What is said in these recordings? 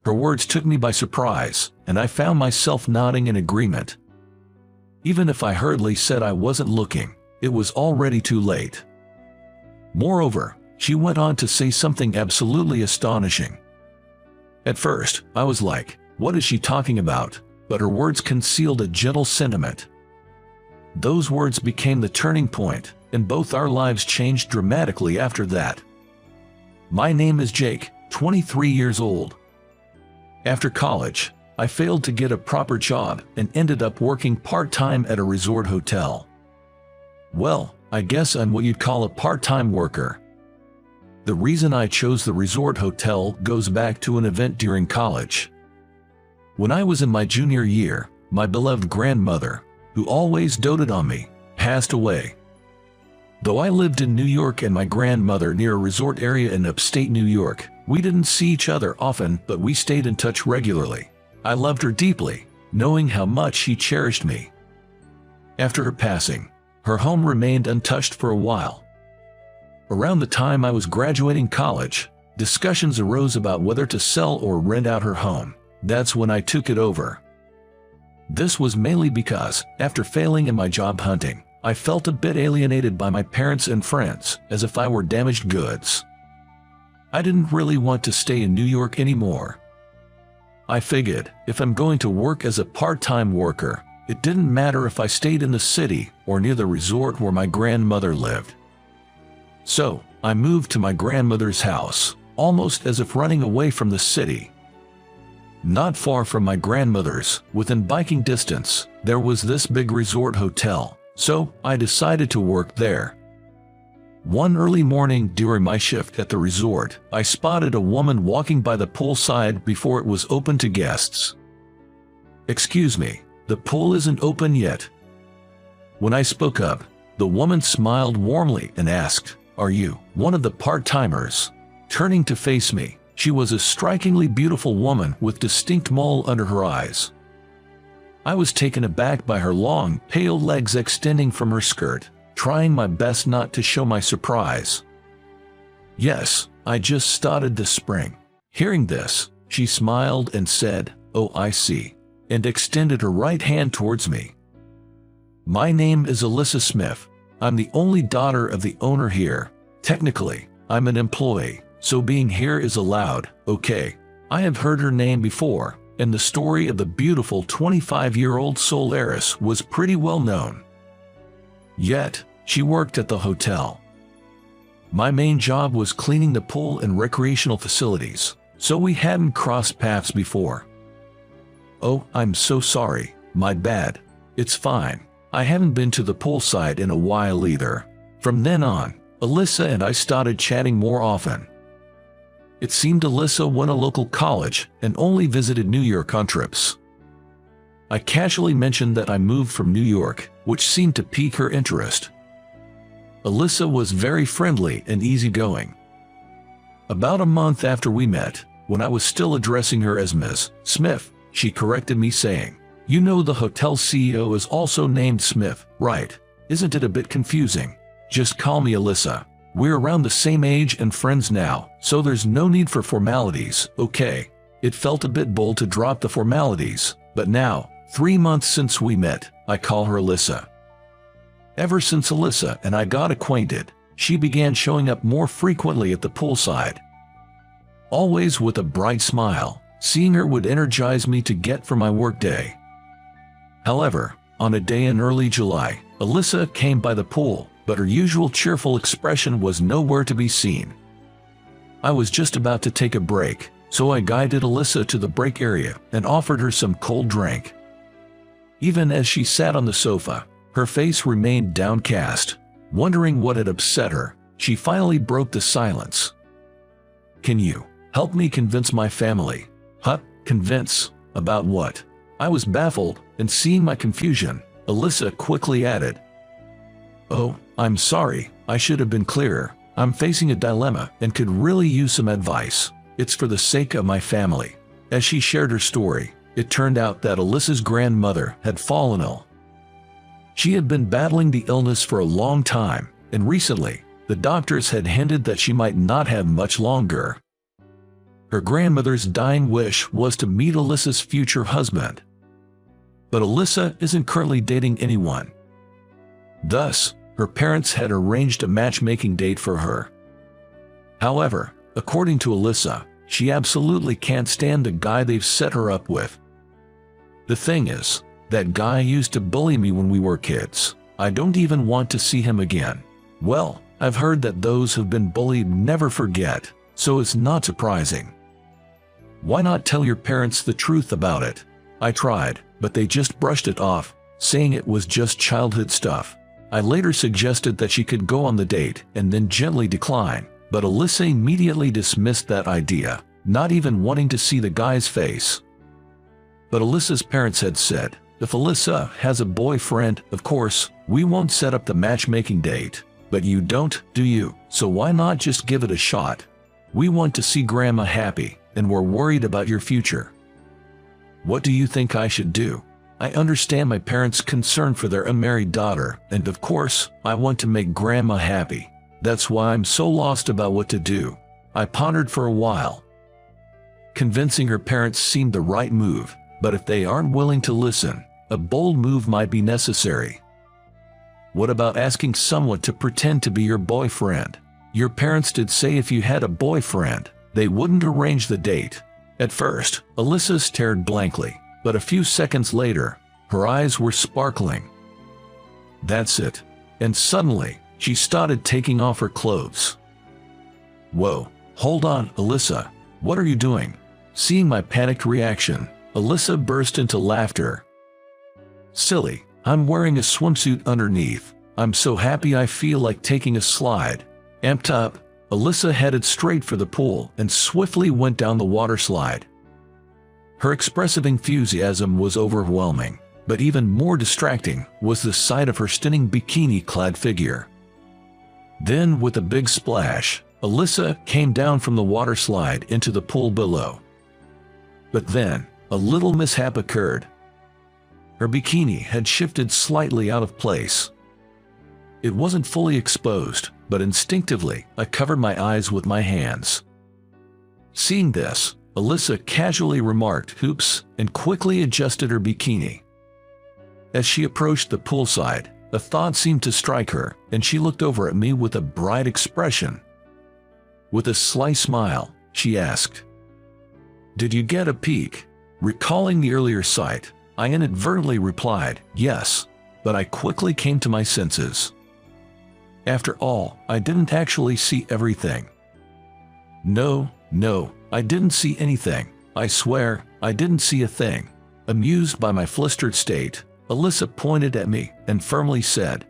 Her words took me by surprise, and I found myself nodding in agreement. Even if I hurriedly said I wasn't looking, it was already too late. Moreover, she went on to say something absolutely astonishing. At first, I was like, what is she talking about? But her words concealed a gentle sentiment. Those words became the turning point, and both our lives changed dramatically after that. My name is Jake, 23 years old. After college, I failed to get a proper job and ended up working part-time at a resort hotel. Well, I guess I'm what you'd call a part-time worker. The reason I chose the resort hotel goes back to an event during college. When I was in my junior year, my beloved grandmother, who always doted on me, passed away. Though I lived in New York and my grandmother near a resort area in upstate New York, we didn't see each other often, but we stayed in touch regularly. I loved her deeply, knowing how much she cherished me. After her passing, her home remained untouched for a while. Around the time I was graduating college, discussions arose about whether to sell or rent out her home. That's when I took it over. This was mainly because, after failing in my job hunting, I felt a bit alienated by my parents and friends, as if I were damaged goods. I didn't really want to stay in New York anymore. I figured, if I'm going to work as a part-time worker, it didn't matter if I stayed in the city or near the resort where my grandmother lived. So, I moved to my grandmother's house, almost as if running away from the city. Not far from my grandmother's, within biking distance, there was this big resort hotel, so I decided to work there. One early morning during my shift at the resort, I spotted a woman walking by the poolside before it was open to guests. "Excuse me, the pool isn't open yet." When I spoke up, the woman smiled warmly and asked, "Are you one of the part-timers?" Turning to face me, she was a strikingly beautiful woman with distinct mole under her eyes. I was taken aback by her long, pale legs extending from her skirt, trying my best not to show my surprise. "Yes, I just started this spring." Hearing this, she smiled and said, "Oh, I see," and extended her right hand towards me. "My name is Alyssa Smith. I'm the only daughter of the owner here. Technically, I'm an employee, so being here is allowed, okay?" I have heard her name before, and the story of the beautiful 25-year-old soul heiress was pretty well known. Yet, she worked at the hotel. My main job was cleaning the pool and recreational facilities, so we hadn't crossed paths before. "Oh, I'm so sorry, my bad." "It's fine. I haven't been to the poolside in a while either." From then on, Alyssa and I started chatting more often. It seemed Alyssa went to local college and only visited New York on trips. I casually mentioned that I moved from New York, which seemed to pique her interest. Alyssa was very friendly and easygoing. About a month after we met, when I was still addressing her as Ms. Smith, she corrected me saying, "You know the hotel CEO is also named Smith, right? Isn't it a bit confusing? Just call me Alyssa. We're around the same age and friends now, so there's no need for formalities, okay?" It felt a bit bold to drop the formalities, but now, 3 months since we met, I call her Alyssa. Ever since Alyssa and I got acquainted, she began showing up more frequently at the poolside. Always with a bright smile, seeing her would energize me to get for my workday. However, on a day in early July, Alyssa came by the pool, but her usual cheerful expression was nowhere to be seen. I was just about to take a break, so I guided Alyssa to the break area and offered her some cold drink. Even as she sat on the sofa, her face remained downcast. Wondering what had upset her, she finally broke the silence. "Can you help me convince my family?" "Huh? Convince? About what?" I was baffled, and seeing my confusion, Alyssa quickly added, "Oh, I'm sorry, I should have been clearer. I'm facing a dilemma and could really use some advice. It's for the sake of my family." As she shared her story, it turned out that Alyssa's grandmother had fallen ill. She had been battling the illness for a long time, and recently, the doctors had hinted that she might not have much longer. Her grandmother's dying wish was to meet Alyssa's future husband. But Alyssa isn't currently dating anyone. Thus, her parents had arranged a matchmaking date for her. However, according to Alyssa, she absolutely can't stand the guy they've set her up with. The thing is, that guy used to bully me when we were kids. I don't even want to see him again. Well, I've heard that those who've been bullied never forget, so it's not surprising. Why not tell your parents the truth about it? I tried, but they just brushed it off, saying it was just childhood stuff. I later suggested that she could go on the date and then gently decline, but Alyssa immediately dismissed that idea, not even wanting to see the guy's face. But Alyssa's parents had said, if Alyssa has a boyfriend, of course, we won't set up the matchmaking date. But you don't, do you? So why not just give it a shot? We want to see Grandma happy, and we're worried about your future. What do you think I should do? I understand my parents' concern for their unmarried daughter, and of course, I want to make Grandma happy. That's why I'm so lost about what to do. I pondered for a while. Convincing her parents seemed the right move, but if they aren't willing to listen, a bold move might be necessary. What about asking someone to pretend to be your boyfriend? Your parents did say if you had a boyfriend, they wouldn't arrange the date. At first, Alyssa stared blankly, but a few seconds later, her eyes were sparkling. That's it. And suddenly, she started taking off her clothes. Whoa, hold on, Alyssa. What are you doing? Seeing my panicked reaction, Alyssa burst into laughter. Silly, I'm wearing a swimsuit underneath. I'm so happy I feel like taking a slide. Amped up, Alyssa headed straight for the pool and swiftly went down the water slide. Her expressive enthusiasm was overwhelming, but even more distracting was the sight of her stunning bikini-clad figure. Then, with a big splash, Alyssa came down from the water slide into the pool below. But then, a little mishap occurred. Her bikini had shifted slightly out of place. It wasn't fully exposed, but instinctively, I covered my eyes with my hands. Seeing this, Alyssa casually remarked, "Oops," and quickly adjusted her bikini. As she approached the poolside, a thought seemed to strike her, and she looked over at me with a bright expression. With a sly smile, she asked, "Did you get a peek?" Recalling the earlier sight, I inadvertently replied, "Yes," but I quickly came to my senses. After all, I didn't actually see everything. No, I didn't see anything. I swear, I didn't see a thing. Amused by my flustered state, Alyssa pointed at me and firmly said,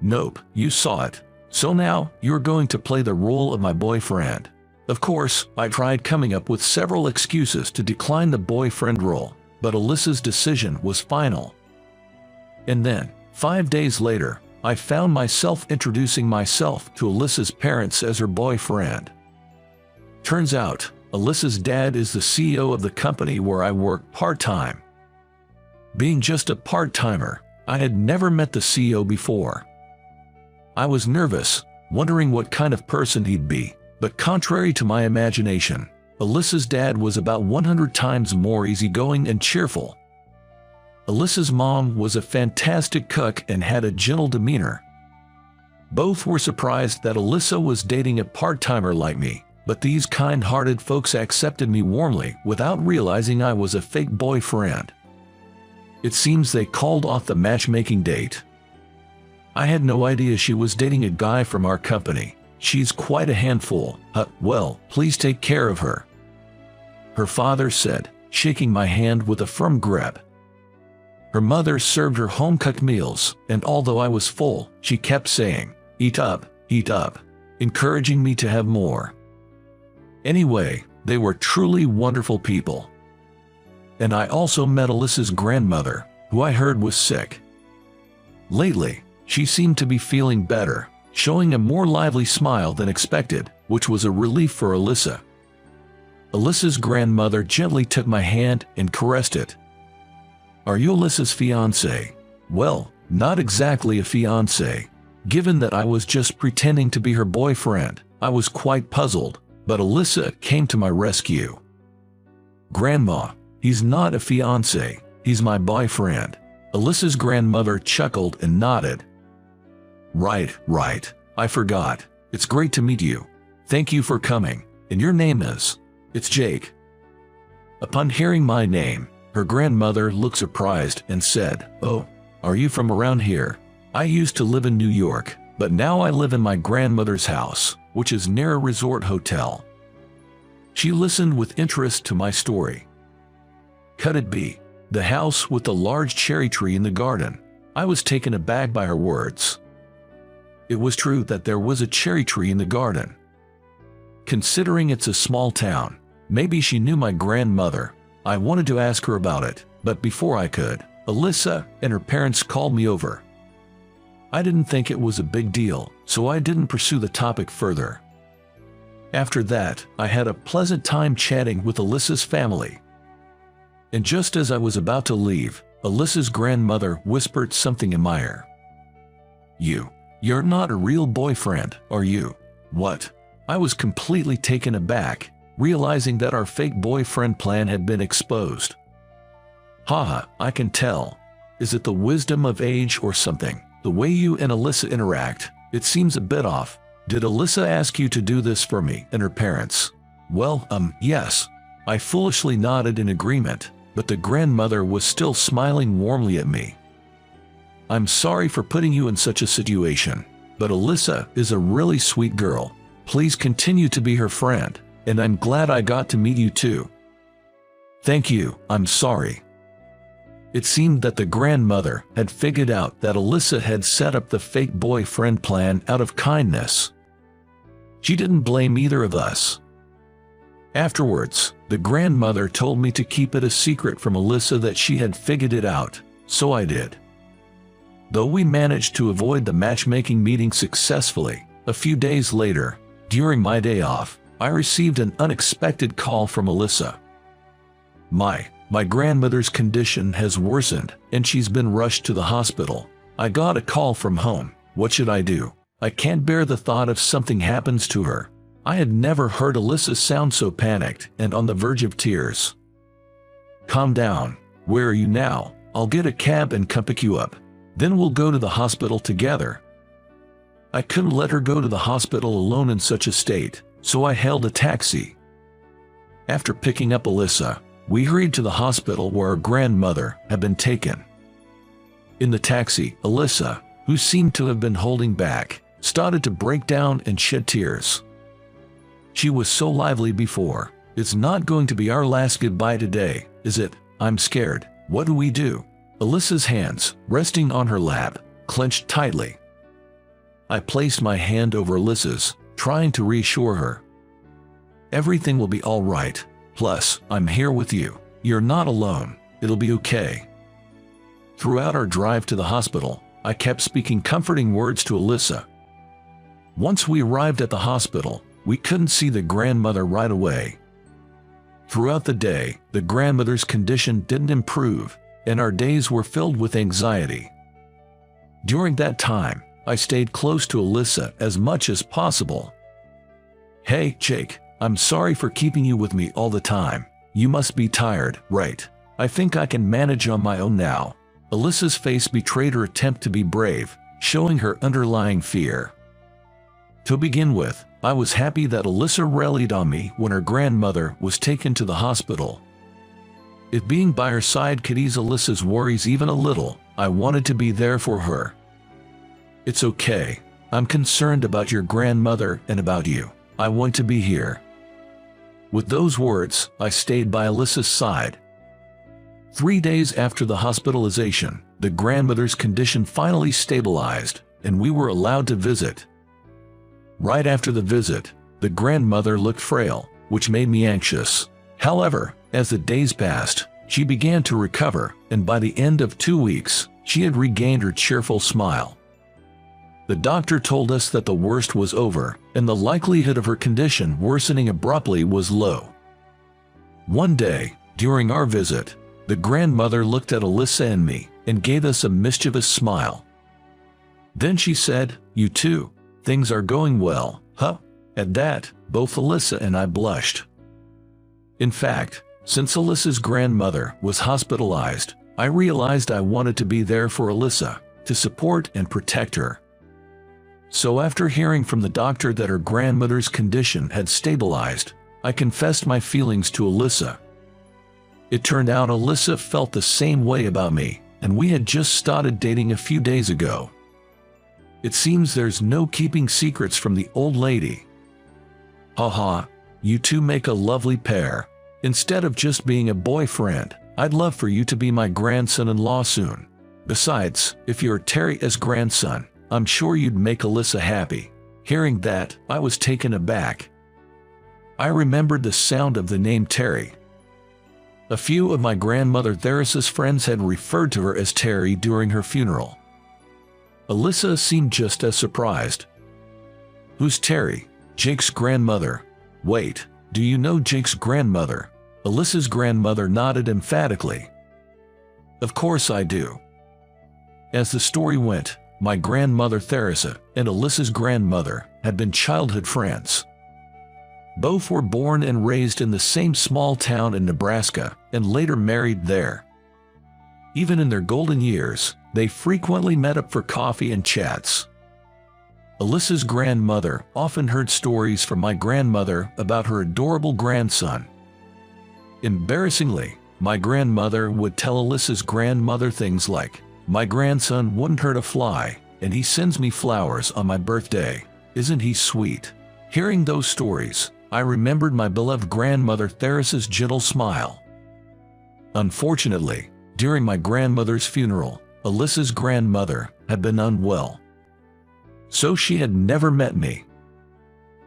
"Nope, you saw it. So now, you're going to play the role of my boyfriend." Of course, I tried coming up with several excuses to decline the boyfriend role, but Alyssa's decision was final. And then, 5 days later, I found myself introducing myself to Alyssa's parents as her boyfriend. Turns out, Alyssa's dad is the CEO of the company where I work part-time. Being just a part-timer, I had never met the CEO before. I was nervous, wondering what kind of person he'd be, but contrary to my imagination, Alyssa's dad was about 100 times more easygoing and cheerful. Alyssa's mom was a fantastic cook and had a gentle demeanor. Both were surprised that Alyssa was dating a part-timer like me, but these kind-hearted folks accepted me warmly without realizing I was a fake boyfriend. It seems they called off the matchmaking date. I had no idea she was dating a guy from our company. She's quite a handful. Well, please take care of her," her father said, shaking my hand with a firm grip. Her mother served her home-cooked meals, and although I was full, she kept saying, eat up," encouraging me to have more. Anyway, they were truly wonderful people. And I also met Alyssa's grandmother, who I heard was sick. Lately, she seemed to be feeling better, showing a more lively smile than expected, which was a relief for Alyssa. Alyssa's grandmother gently took my hand and caressed it. "Are you Alyssa's fiancé?" Well, not exactly a fiancé. Given that I was just pretending to be her boyfriend, I was quite puzzled, but Alyssa came to my rescue. "Grandma, he's not a fiancé, he's my boyfriend." Alyssa's grandmother chuckled and nodded. Right, I forgot. It's great to meet you. Thank you for coming. And your name is?" "It's Jake." Upon hearing my name, her grandmother looked surprised and said, "Oh, are you from around here? I used to live in New York, but now I live in my grandmother's house, which is near a resort hotel." She listened with interest to my story. Could it be the house with the large cherry tree in the garden? I was taken aback by her words. It was true that there was a cherry tree in the garden. Considering it's a small town, maybe she knew my grandmother. I wanted to ask her about it, but before I could, Alyssa and her parents called me over. I didn't think it was a big deal, so I didn't pursue the topic further. After that, I had a pleasant time chatting with Alyssa's family. And just as I was about to leave, Alyssa's grandmother whispered something in my ear. You're not a real boyfriend, are you?" "What?" I was completely taken aback, realizing that our fake boyfriend plan had been exposed. "Haha, I can tell. Is it the wisdom of age or something? The way you and Alyssa interact, it seems a bit off. Did Alyssa ask you to do this for me and her parents?" "Well, yes." I foolishly nodded in agreement, but the grandmother was still smiling warmly at me. "I'm sorry for putting you in such a situation, but Alyssa is a really sweet girl. Please continue to be her friend, and I'm glad I got to meet you too." "Thank you, I'm sorry." It seemed that the grandmother had figured out that Alyssa had set up the fake boyfriend plan out of kindness. She didn't blame either of us. Afterwards, the grandmother told me to keep it a secret from Alyssa that she had figured it out, so I did. Though we managed to avoid the matchmaking meeting successfully, a few days later, during my day off, I received an unexpected call from Alyssa. My grandmother's condition has worsened, and she's been rushed to the hospital. I got a call from home. What should I do? I can't bear the thought if something happens to her. I had never heard Alyssa sound so panicked and on the verge of tears. "Calm down. Where are you now? I'll get a cab and come pick you up. Then we'll go to the hospital together." I couldn't let her go to the hospital alone in such a state, so I hailed a taxi. After picking up Alyssa, we hurried to the hospital where our grandmother had been taken. In the taxi, Alyssa, who seemed to have been holding back, started to break down and shed tears. She was so lively before. "It's not going to be our last goodbye today, is it? I'm scared. What do we do?" Alyssa's hands, resting on her lap, clenched tightly. I placed my hand over Alyssa's, trying to reassure her. "Everything will be all right. Plus, I'm here with you. You're not alone. It'll be okay." Throughout our drive to the hospital, I kept speaking comforting words to Alyssa. Once we arrived at the hospital, we couldn't see the grandmother right away. Throughout the day, the grandmother's condition didn't improve, and our days were filled with anxiety. During that time, I stayed close to Alyssa as much as possible. "Hey, Jake, I'm sorry for keeping you with me all the time. You must be tired, right? I think I can manage on my own now." Alyssa's face betrayed her attempt to be brave, showing her underlying fear. To begin with, I was happy that Alyssa rallied on me when her grandmother was taken to the hospital. If being by her side could ease Alyssa's worries even a little, I wanted to be there for her. "It's okay. I'm concerned about your grandmother and about you. I want to be here." With those words, I stayed by Alyssa's side. 3 days after the hospitalization, the grandmother's condition finally stabilized, and we were allowed to visit. Right after the visit, the grandmother looked frail, which made me anxious. However, as the days passed, she began to recover, and by the end of 2 weeks, she had regained her cheerful smile. The doctor told us that the worst was over, and the likelihood of her condition worsening abruptly was low. One day, during our visit, the grandmother looked at Alyssa and me and gave us a mischievous smile. Then she said, "You too. Things are going well, huh?" At that, Both Alyssa and I blushed. In fact, since Alyssa's grandmother was hospitalized, I realized I wanted to be there for Alyssa, to support and protect her. So after hearing from the doctor that her grandmother's condition had stabilized, I confessed my feelings to Alyssa. It turned out Alyssa felt the same way about me, and we had just started dating a few days ago. It seems there's no keeping secrets from the old lady. Haha, you two make a lovely pair. Instead of just being a boyfriend, I'd love for you to be my grandson-in-law soon. Besides, if you're Terry's grandson, I'm sure you'd make Alyssa happy. Hearing that, I was taken aback. I remembered the sound of the name Terry. A few of my grandmother Theris's friends had referred to her as Terry during her funeral. Alyssa seemed just as surprised. Who's Terry? Jake's grandmother. Wait, do you know Jake's grandmother? Alyssa's grandmother nodded emphatically. Of course I do. As the story went, my grandmother Theresa and Alyssa's grandmother had been childhood friends. Both were born and raised in the same small town in Nebraska and later married there. Even in their golden years, they frequently met up for coffee and chats. Alyssa's grandmother often heard stories from my grandmother about her adorable grandson. Embarrassingly, my grandmother would tell Alyssa's grandmother things like, "My grandson wouldn't hurt a fly, and he sends me flowers on my birthday. Isn't he sweet?" Hearing those stories, I remembered my beloved grandmother Theresa's gentle smile. Unfortunately, during my grandmother's funeral, Alyssa's grandmother had been unwell. So she had never met me.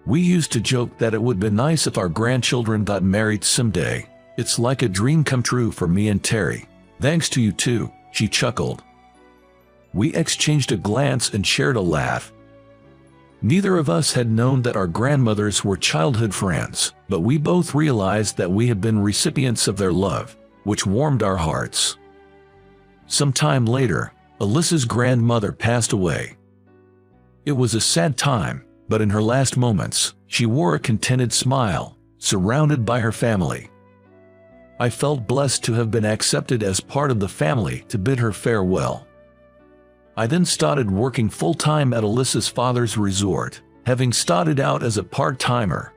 We used to joke that it would be nice if our grandchildren got married someday. It's like a dream come true for me and Terry. Thanks to you too, she chuckled. We exchanged a glance and shared a laugh. Neither of us had known that our grandmothers were childhood friends, but we both realized that we had been recipients of their love, which warmed our hearts. Some time later, Alyssa's grandmother passed away. It was a sad time, but in her last moments, she wore a contented smile, surrounded by her family. I felt blessed to have been accepted as part of the family to bid her farewell. I then started working full-time at Alyssa's father's resort, having started out as a part-timer.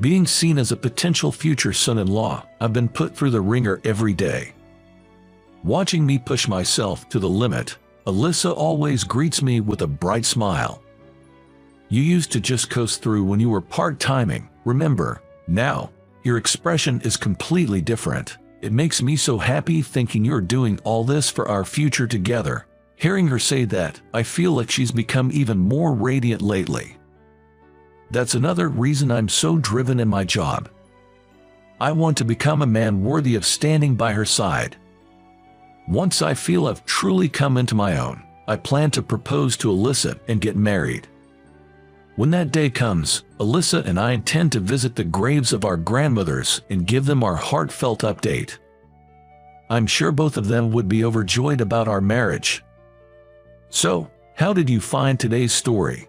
Being seen as a potential future son-in-law, I've been put through the ringer every day. Watching me push myself to the limit, Alyssa always greets me with a bright smile. "You used to just coast through when you were part-timing, remember? Now, your expression is completely different. It makes me so happy thinking you're doing all this for our future together." Hearing her say that, I feel like she's become even more radiant lately. That's another reason I'm so driven in my job. I want to become a man worthy of standing by her side. Once I feel I've truly come into my own, I plan to propose to Alyssa and get married. When that day comes, Alyssa and I intend to visit the graves of our grandmothers and give them our heartfelt update. I'm sure both of them would be overjoyed about our marriage. So, how did you find today's story?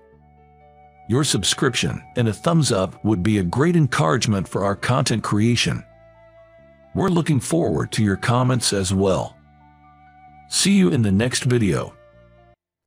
Your subscription and a thumbs up would be a great encouragement for our content creation. We're looking forward to your comments as well. See you in the next video.